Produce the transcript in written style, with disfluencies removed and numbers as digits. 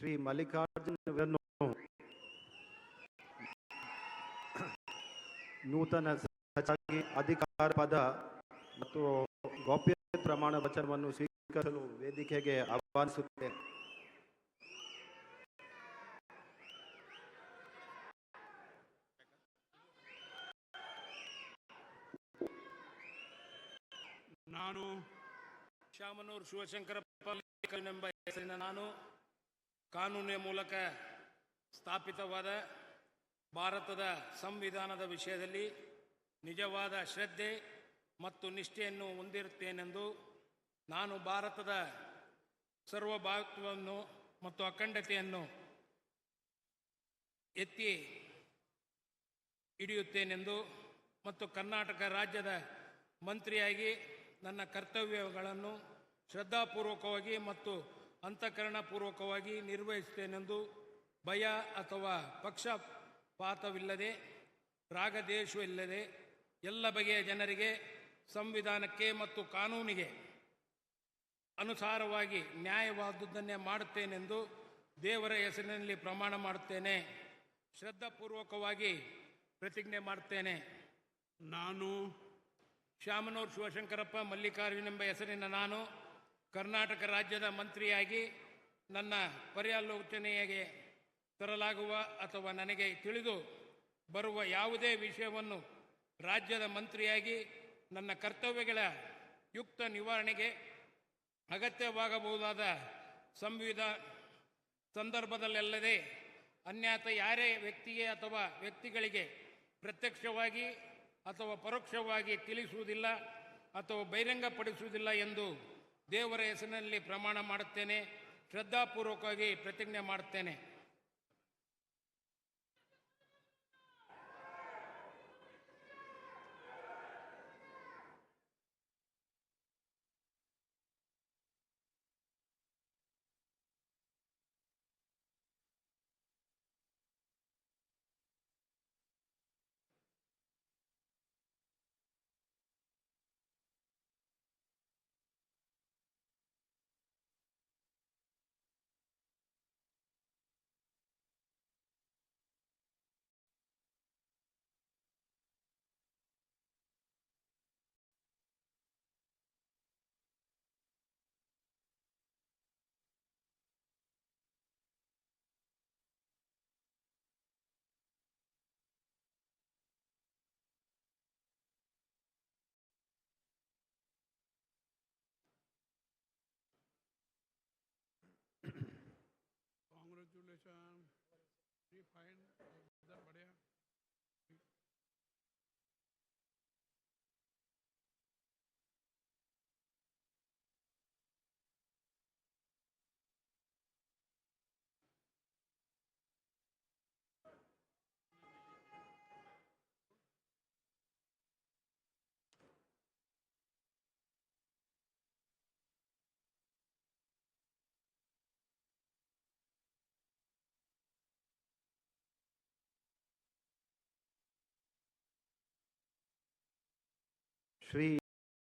ಶ್ರೀ ಮಲ್ಲಿಕಾರ್ಜುನ್ ಅವರನ್ನು ನೂತನ ಸಚಿವರಾಗಿ ಅಧಿಕಾರ ಪದ ಮತ್ತು ಗೌಪ್ಯತೆ ಪ್ರಮಾಣ ವಚನವನ್ನು ಸ್ವೀಕರಿಸಲು ವೇದಿಕೆಗೆ ಆಹ್ವಾನಿಸುತ್ತೇನೆ. ನಾನು ಶಾಮನೂರು ಶಿವಶಂಕರಪ್ಪ ಎಂಬ ಹೆಸರಿನ ನಾನು ಕಾನೂನಿನ ಮೂಲಕ ಸ್ಥಾಪಿತವಾದ ಭಾರತದ ಸಂವಿಧಾನದ ವಿಷಯದಲ್ಲಿ ನಿಜವಾದ ಶ್ರದ್ಧೆ ಮತ್ತು ನಿಷ್ಠೆಯನ್ನು ಹೊಂದಿರುತ್ತೇನೆಂದು ನಾನು ಭಾರತದ ಸಾರ್ವಭೌಮತ್ವವನ್ನು ಮತ್ತು ಅಖಂಡತೆಯನ್ನು ಎತ್ತಿ ಹಿಡಿಯುತ್ತೇನೆಂದು ಮತ್ತು ಕರ್ನಾಟಕ ರಾಜ್ಯದ ಮಂತ್ರಿಯಾಗಿ ನನ್ನ ಕರ್ತವ್ಯಗಳನ್ನು ಶ್ರದ್ಧಾಪೂರ್ವಕವಾಗಿ ಮತ್ತು ಅಂತಃಕರಣಪೂರ್ವಕವಾಗಿ ನಿರ್ವಹಿಸುತ್ತೇನೆಂದು ಭಯ ಅಥವಾ ಪಕ್ಷಪಾತವಿಲ್ಲದೆ ರಾಗದ್ವೇಷವಿಲ್ಲದೆ ಎಲ್ಲ ಬಗೆಯ ಜನರಿಗೆ ಸಂವಿಧಾನಕ್ಕೆ ಮತ್ತು ಕಾನೂನಿಗೆ ಅನುಸಾರವಾಗಿ ನ್ಯಾಯವಾದುದನ್ನೇ ಮಾಡುತ್ತೇನೆಂದು ದೇವರ ಹೆಸರಿನಲ್ಲಿ ಪ್ರಮಾಣ ಮಾಡುತ್ತೇನೆ. ಶ್ರದ್ಧಾಪೂರ್ವಕವಾಗಿ ಪ್ರತಿಜ್ಞೆ ಮಾಡುತ್ತೇನೆ. ನಾನು ಶಾಮನೂರು ಶಿವಶಂಕರಪ್ಪ ಮಲ್ಲಿಕಾರ್ಜುನ್ ಎಂಬ ಹೆಸರಿನ ನಾನು ಕರ್ನಾಟಕ ರಾಜ್ಯದ ಮಂತ್ರಿಯಾಗಿ ನನ್ನ ಪರ್ಯಾಲೋಚನೆಗೆ ತರಲಾಗುವ ಅಥವಾ ನನಗೆ ತಿಳಿದು ಬರುವ ಯಾವುದೇ ವಿಷಯವನ್ನು ರಾಜ್ಯದ ಮಂತ್ರಿಯಾಗಿ ನನ್ನ ಕರ್ತವ್ಯಗಳ ಯುಕ್ತ ನಿವಾರಣೆಗೆ ಅಗತ್ಯವಾಗಬಹುದಾದ ಸಂದರ್ಭದಲ್ಲದೆ ಅನ್ಯಥ ಯಾರೇ ವ್ಯಕ್ತಿಗೆ ಅಥವಾ ವ್ಯಕ್ತಿಗಳಿಗೆ ಪ್ರತ್ಯಕ್ಷವಾಗಿ ಅಥವಾ ಪರೋಕ್ಷವಾಗಿ ತಿಳಿಸುವುದಿಲ್ಲ ಅಥವಾ ಬಹಿರಂಗಪಡಿಸುವುದಿಲ್ಲ ಎಂದು ದೇವರ ಹೆಸರಿನಲ್ಲಿ ಪ್ರಮಾಣ ಮಾಡುತ್ತೇನೆ. ಶ್ರದ್ಧಾಪೂರ್ವಕವಾಗಿ ಪ್ರತಿಜ್ಞೆ ಮಾಡುತ್ತೇನೆ. Congratulations. We find that बढ़िया. ಶ್ರೀ